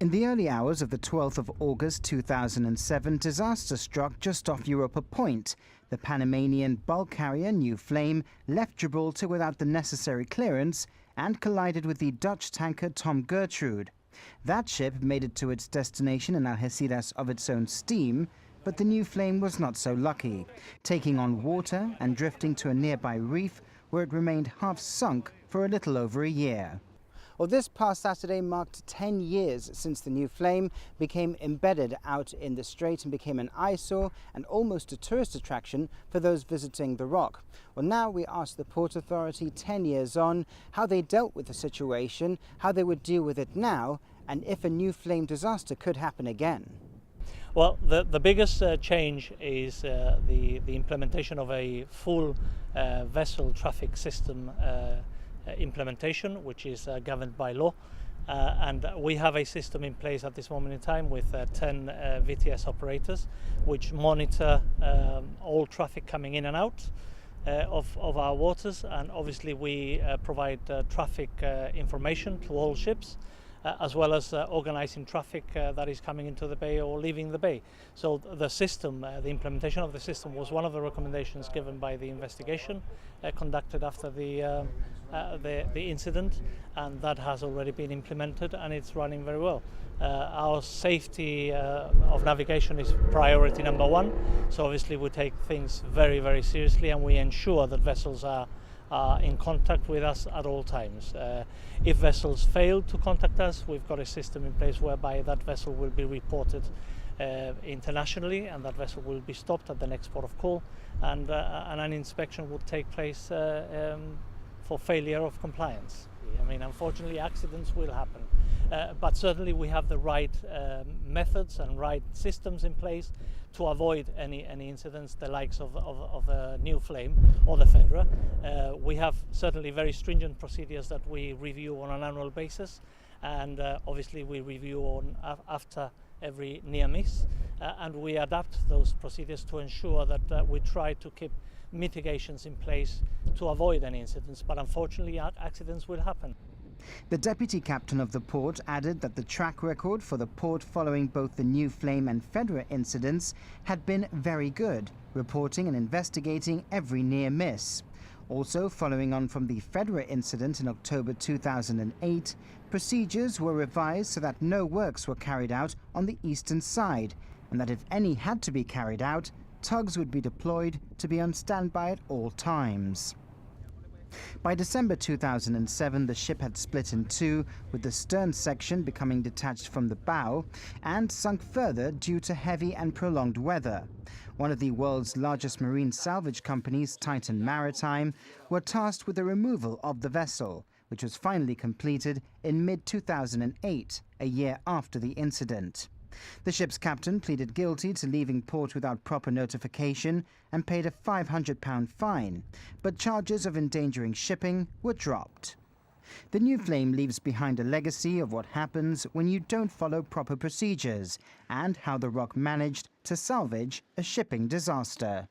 In the early hours of the 12th of August 2007, disaster struck just off Europa Point. The Panamanian bulk carrier New Flame left Gibraltar without the necessary clearance and collided with the Dutch tanker Tom Gertrude. That ship made it to its destination in Algeciras of its own steam, but the New Flame was not so lucky, taking on water and drifting to a nearby reef where it remained half sunk for a little over a year. Well, this past Saturday marked 10 years since the New Flame became embedded out in the strait and became an eyesore and almost a tourist attraction for those visiting the rock. Well, now we ask the Port Authority 10 years on how they dealt with the situation, how they would deal with it now, and if a New Flame disaster could happen again. Well, the biggest change is the implementation of a full vessel traffic system implementation, which is governed by law, and we have a system in place at this moment in time with 10 VTS operators which monitor all traffic coming in and out of our waters, and obviously we provide traffic information to all ships, as well as organizing traffic that is coming into the bay or leaving the bay. So the system, the implementation of the system was one of the recommendations given by the investigation conducted after the incident, and that has already been implemented and it's running very well. Our safety of navigation is priority number one, so obviously we take things very, very seriously and we ensure that vessels are in contact with us at all times. If vessels fail to contact us, we've got a system in place whereby that vessel will be reported internationally, and that vessel will be stopped at the next port of call, and an inspection would take place for failure of compliance. I mean, unfortunately, accidents will happen, but certainly we have the right methods and right systems in place to avoid any incidents, the likes of the New Flame or the Fedra. We have certainly very stringent procedures that we review on an annual basis, and obviously we review after every near miss, and we adapt those procedures to ensure that we try to keep mitigations in place to avoid any incidents, but unfortunately accidents will happen. The deputy captain of the port added that the track record for the port following both the New Flame and Fedra incidents had been very good, reporting and investigating every near miss. Also, following on from the Fedra incident in October 2008, procedures were revised so that no works were carried out on the eastern side, and that if any had to be carried out, tugs would be deployed to be on standby at all times. By December 2007, the ship had split in two, with the stern section becoming detached from the bow and sunk further due to heavy and prolonged weather. One of the world's largest marine salvage companies, Titan Maritime, were tasked with the removal of the vessel, which was finally completed in mid-2008, a year after the incident. The ship's captain pleaded guilty to leaving port without proper notification and paid a £500 fine, but charges of endangering shipping were dropped. The New Flame leaves behind a legacy of what happens when you don't follow proper procedures and how the Rock managed to salvage a shipping disaster.